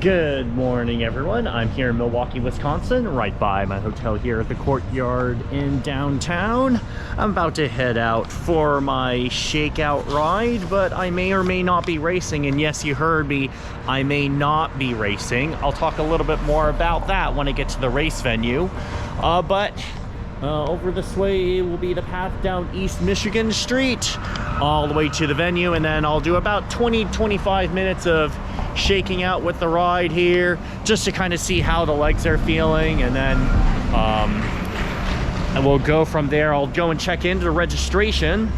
Good morning, everyone. I'm here in Milwaukee, Wisconsin, right by my hotel here at the Courtyard in downtown. I'm about to head out for my shakeout ride, but I may or may not be racing. And yes, you heard me, I may not be racing. I'll talk a little bit more about that when I get to the race venue. Over this way will be the path down East Michigan Street, all the way to the venue, and then I'll do about 20-25 minutes of shaking out with the ride here, just to kind of see how the legs are feeling, and then and we'll go from there. I'll go and check into the registration,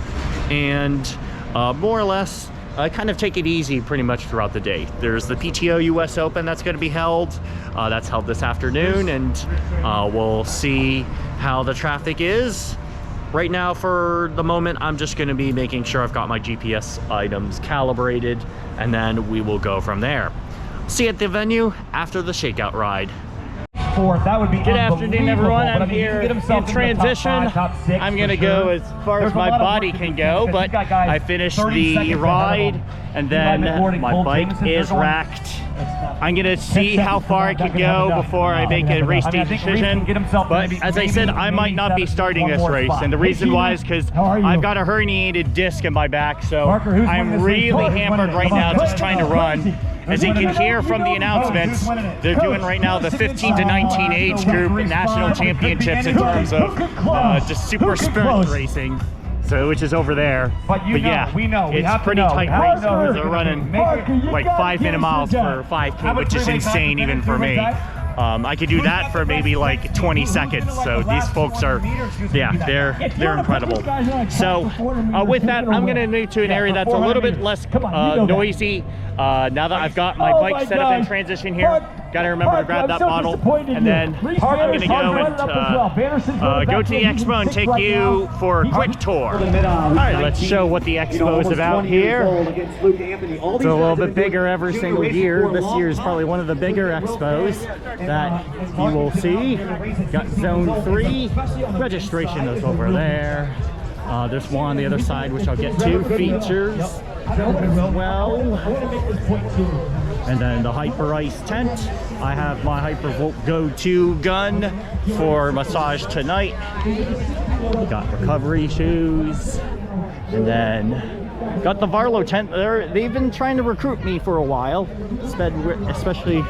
and more or less kind of take it easy pretty much throughout the day. There's the PTO US Open that's going to be held. That's held this afternoon, and we'll see how the traffic is. Right now, for the moment, I'm just going to be making sure I've got my GPS items calibrated, and then we will go from there. See you at the venue after the shakeout ride. That would be good afternoon, everyone. I'm here in transition. I'm going to go as far as my body can go, but I finished the ride, and then my bike is racked. I'm going to see how far I can go before I make a race day decision. But as I said, I might not be starting this race. And the reason why is because I've got a herniated disc in my back. So I'm really hampered right now just trying to run. As you can hear from the announcements, they're doing right now the 15 to 19 age group national championships in terms of just super sprint racing. So, which is over there, but yeah, it's pretty tight race because they're running like 5-minute miles for 5K, which is insane even for me. I could do that for maybe like 20 seconds. So these folks are, yeah, they're incredible. So with that, I'm going to move to an area that's a little bit less noisy. Now that I've got my bike set up in transition here, got to remember to grab that bottle, and then I'm going to go and go to the Expo and take you for a quick tour. All right, let's show what the Expo is about here. It's a little bit bigger every single year. This year is probably one of the bigger Expos that you will see. Got Zone 3. Registration is over there. There's one on the other side, which I'll get to. Features as well. And then the Hyper Ice tent. I have my Hypervolt Go 2 gun for massage tonight. Got recovery shoes. And then got the Varlo tent. They've been trying to recruit me for a while, especially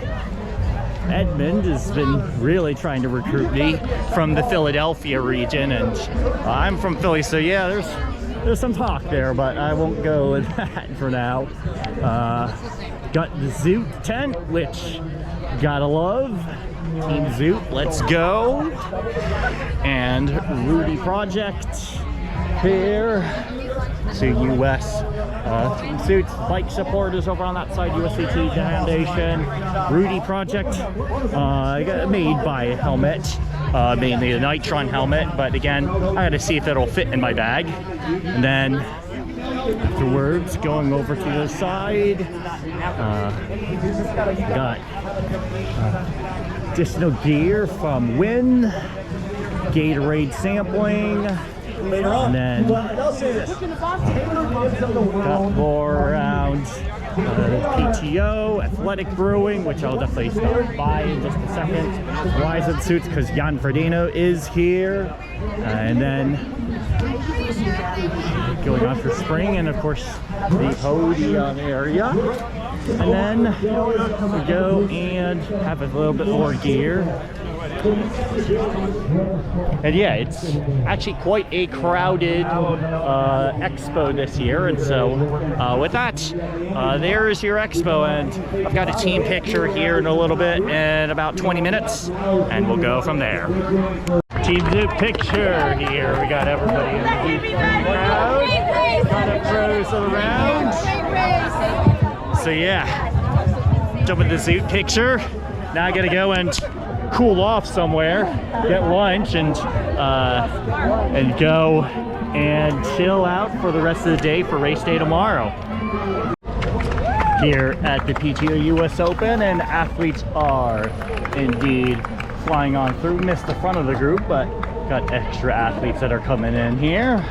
Edmund has been really trying to recruit me from the Philadelphia region, and I'm from Philly, so yeah, there's some talk there, but I won't go with that for now. Got the Zoot tent, which gotta love. Team Zoot, let's go. And Rudy Project here. So US Team Zoot bike supporters over on that side, USAT Foundation. Rudy Project made by Helmet, mainly a Nitron helmet, but again, I gotta see if it'll fit in my bag. And then afterwards, going over to the side, got additional gear from Win, Gatorade sampling, and then got more around PTO, Athletic Brewing, which I'll definitely stop by in just a second. Horizon Suits, because Jan Frodeno is here. And then going on for spring, and of course the podium area. And then we go and have a little bit more gear. And yeah, it's actually quite a crowded Expo this year, and so with that, there is your Expo, and I've got a team picture here in a little bit, in about 20 minutes, and we'll go from there. Team Zoot picture here. We got everybody in the crowd, kind of pros around. So yeah, jump in the Zoot picture. Now I gotta go and cool off somewhere, get lunch, and go and chill out for the rest of the day for race day tomorrow. Here at the PTO US Open, and athletes are indeed flying on through. Missed the front of the group, but got extra athletes that are coming in here.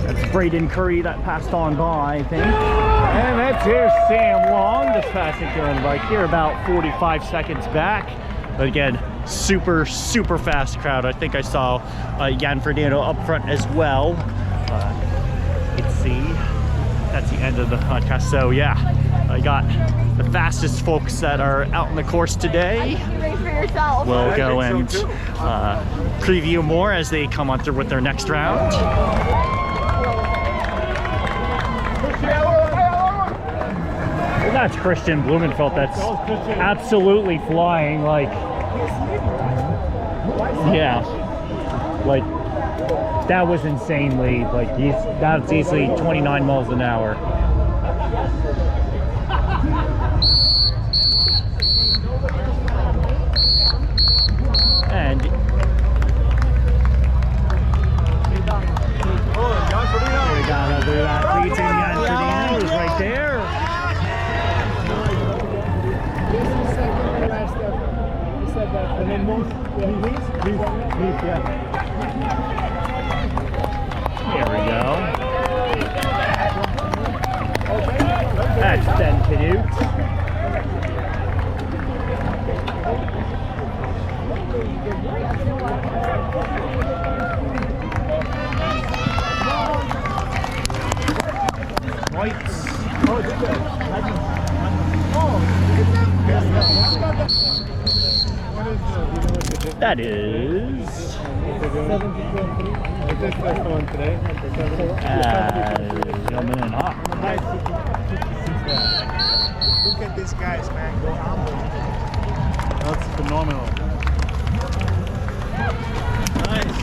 That's Braden Curry that passed on by, I think. And that's here Sam Long, just passing through on the bike here, about 45 seconds back. But again, super fast crowd. I think I saw Jan Fernando up front as well. Let's see. That's the end of the podcast. So yeah, I got the fastest folks that are out on the course today. We'll go and preview more as they come on through with their next round. That's Christian Blumenfeld. That's absolutely flying. Like, yeah, like that was insanely. Like that's easily 29 miles an hour. And we got another athlete in Jan Fernando is right there. And then move, yeah. Here we go. That's Ben Canute. Right. That is gentlemen and hot. Look at these guys, man. Go humble. That's phenomenal. Nice.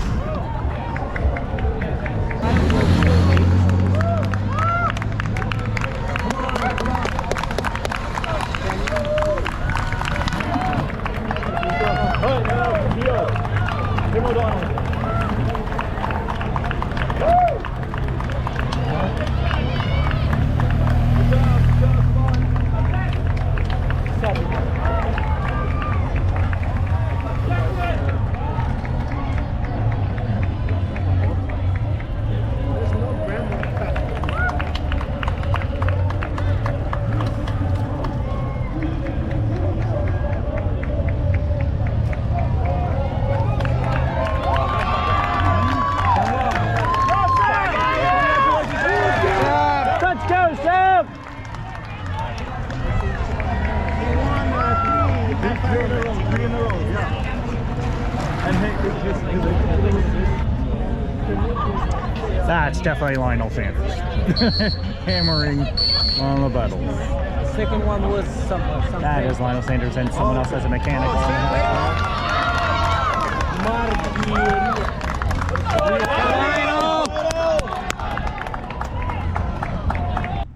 That's definitely Lionel Sanders. Hammering on the pedals. The second one was something. That is Lionel Sanders, and someone else has a mechanic on it.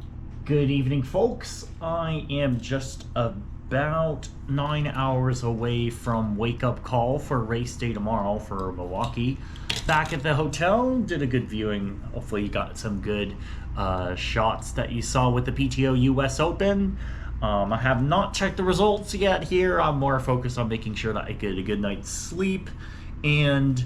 Good evening, folks. I am just about 9 hours away from wake-up call for race day tomorrow for Milwaukee. Back at the hotel, did a good viewing. Hopefully you got some good shots that you saw with the PTO US Open. I have not checked the results yet here. I'm more focused on making sure that I get a good night's sleep and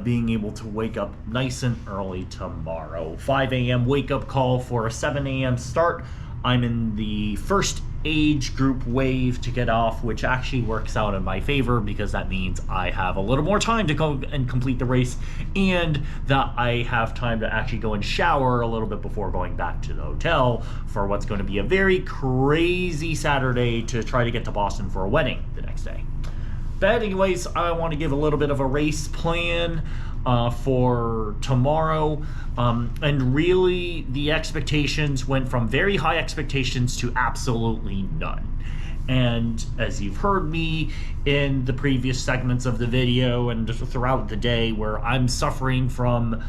being able to wake up nice and early tomorrow. 5 a.m. wake-up call for a 7 a.m. start. I'm in the first age group wave to get off, which actually works out in my favor because that means I have a little more time to go and complete the race, and that I have time to actually go and shower a little bit before going back to the hotel for what's going to be a very crazy Saturday to try to get to Boston for a wedding the next day. But anyways, I want to give a little bit of a race plan for tomorrow, and really the expectations went from very high expectations to absolutely none. And as you've heard me in the previous segments of the video and just throughout the day, where I'm suffering from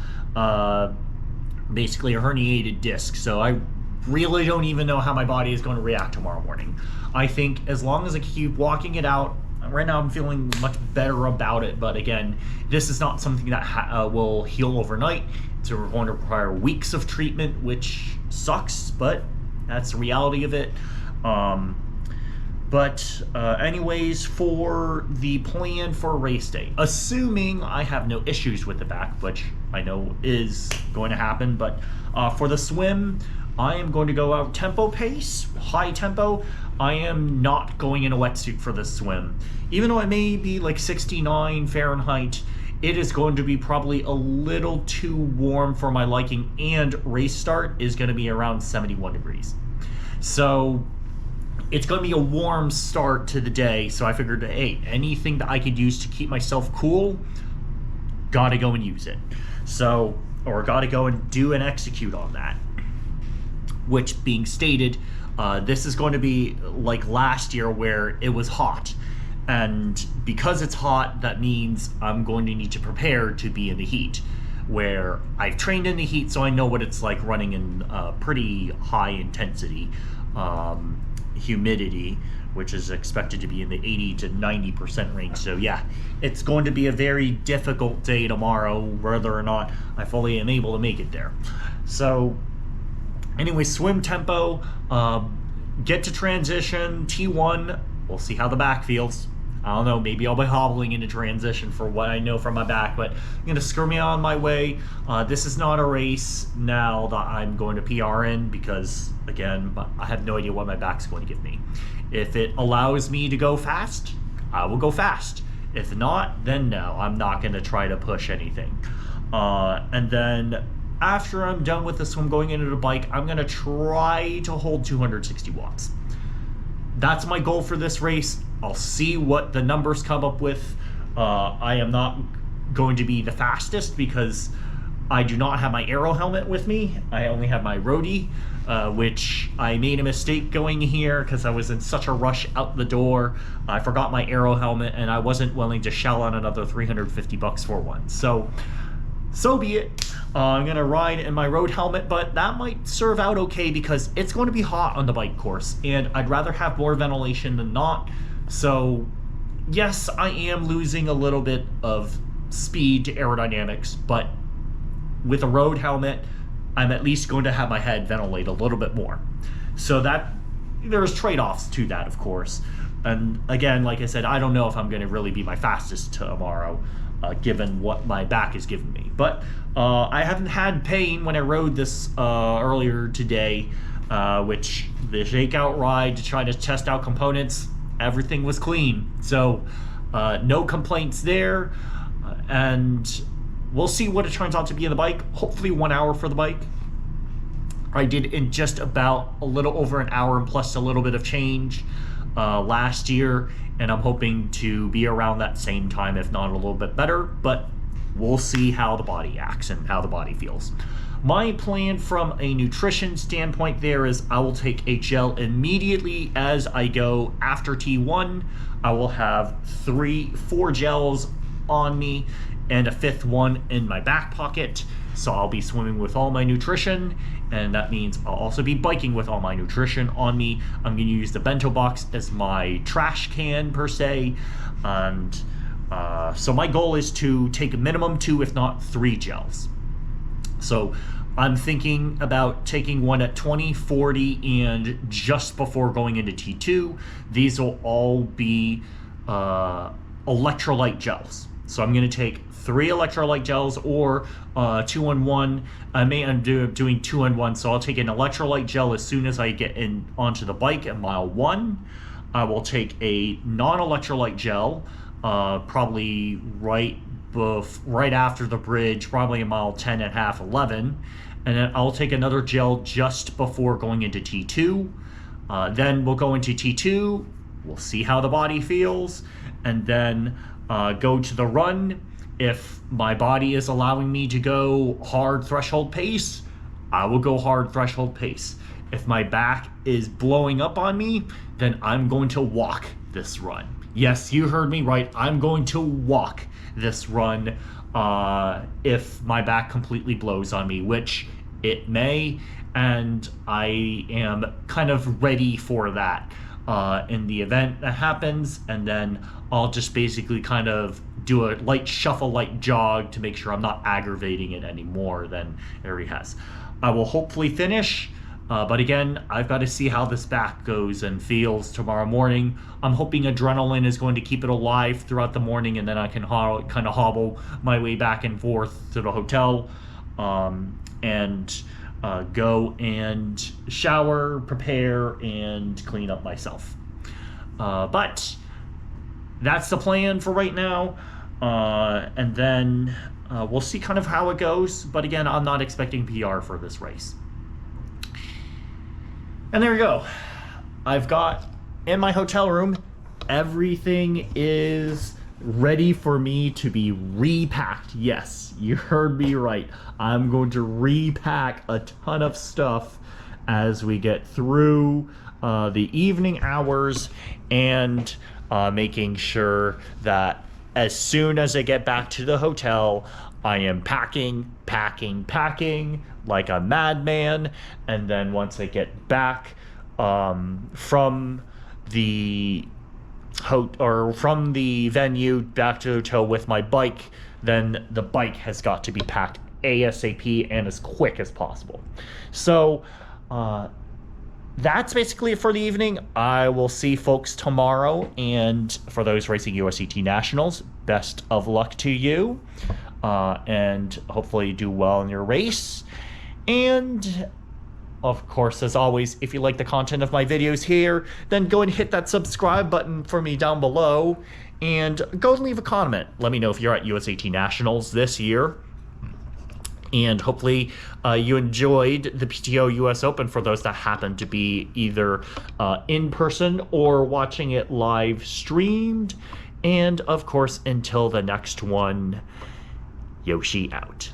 basically a herniated disc, so I really don't even know how my body is going to react tomorrow morning. I think as long as I keep walking it out, right now I'm feeling much better about it, but again, this is not something that will heal overnight. It's going to require weeks of treatment, which sucks, but that's the reality of it. But anyways, for the plan for race day, assuming I have no issues with the back, which I know is going to happen, but for the swim, I am going to go out tempo pace, high tempo. I am not going in a wetsuit for this swim. Even though it may be like 69 Fahrenheit, it is going to be probably a little too warm for my liking, and race start is going to be around 71 degrees. So it's going to be a warm start to the day, so I figured, hey, anything that I could use to keep myself cool, gotta go and use it. So, or gotta go and do and execute on that. Which, being stated, this is going to be like last year where it was hot. And because it's hot, that means I'm going to need to prepare to be in the heat. Where I've trained in the heat, so I know what it's like running in pretty high intensity humidity, which is expected to be in the 80 to 90% range. So yeah, it's going to be a very difficult day tomorrow, whether or not I fully am able to make it there. So anyway, swim tempo, get to transition, T1, we'll see how the back feels. I don't know, maybe I'll be hobbling into transition for what I know from my back, but I'm gonna screw me on my way. This is not a race now that I'm going to PR in, because again, I have no idea what my back's going to give me. If it allows me to go fast, I will go fast. If not, then no, I'm not gonna try to push anything. And then after I'm done with the swim going into the bike, I'm gonna try to hold 260 watts. That's my goal for this race. I'll see what the numbers come up with. I am not going to be the fastest because I do not have my aero helmet with me. I only have my roadie, which I made a mistake going here because I was in such a rush out the door. I forgot my aero helmet and I wasn't willing to shell on another 350 bucks for one. So be it. I'm gonna ride in my road helmet, but that might serve out okay because it's going to be hot on the bike course and I'd rather have more ventilation than not. So yes, I am losing a little bit of speed to aerodynamics, but with a road helmet, I'm at least going to have my head ventilate a little bit more. So that there's trade-offs to that, of course. And again, like I said, I don't know if I'm gonna really be my fastest tomorrow, given what my back is giving me. But I haven't had pain when I rode this earlier today, which the shakeout ride to try to test out components, everything was clean. So no complaints there. And we'll see what it turns out to be in the bike. Hopefully 1 hour for the bike. I did in just about a little over an hour and plus a little bit of change last year, and I'm hoping to be around that same time, if not a little bit better, but we'll see how the body acts and how the body feels. My plan from a nutrition standpoint there is I will take a gel immediately as I go after T1. I will have 4 gels on me and a 5th one in my back pocket. So I'll be swimming with all my nutrition, and that means I'll also be biking with all my nutrition on me. I'm gonna use the bento box as my trash can per se. And so my goal is to take a minimum 2, if not 3 gels. So I'm thinking about taking one at 20, 40, and just before going into T2. These will all be electrolyte gels. So I'm gonna take 3 electrolyte gels or 2 in 1. I'm doing 2 in 1, so I'll take an electrolyte gel as soon as I get in onto the bike at mile 1. I will take a non-electrolyte gel probably right after the bridge, probably a mile 10 and a half, 11. And then I'll take another gel just before going into T2. Then we'll go into T2, we'll see how the body feels, and then go to the run. If my body is allowing me to go hard threshold pace, I will go hard threshold pace. If my back is blowing up on me, then I'm going to walk this run. Yes, you heard me right. I'm going to walk this run if my back completely blows on me, which it may, and I am kind of ready for that in the event that happens. And then I'll just basically kind of do a light shuffle, light jog to make sure I'm not aggravating it any more than it already has. I will hopefully finish But again, I've got to see how this back goes and feels tomorrow morning. I'm hoping adrenaline is going to keep it alive throughout the morning, and then I can kind of hobble my way back and forth to the hotel and go and shower, prepare, and clean up myself. But that's the plan for right now. And then we'll see kind of how it goes. But again, I'm not expecting PR for this race. And there we go. I've got in my hotel room, everything is ready for me to be repacked. Yes, you heard me right. I'm going to repack a ton of stuff as we get through the evening hours, and making sure that as soon as I get back to the hotel, I am packing like a madman. And then once I get back from the venue back to the hotel with my bike, then the bike has got to be packed ASAP and as quick as possible. So that's basically it for the evening. I will see folks tomorrow, and for those racing USAT Nationals, best of luck to you, and hopefully you do well in your race. And of course, as always, if you like the content of my videos here, then go and hit that subscribe button for me down below, and go and leave a comment. Let me know if you're at USAT Nationals this year. And hopefully you enjoyed the PTO US Open for those that happen to be either in person or watching it live streamed. And of course, until the next one, Yoshi out.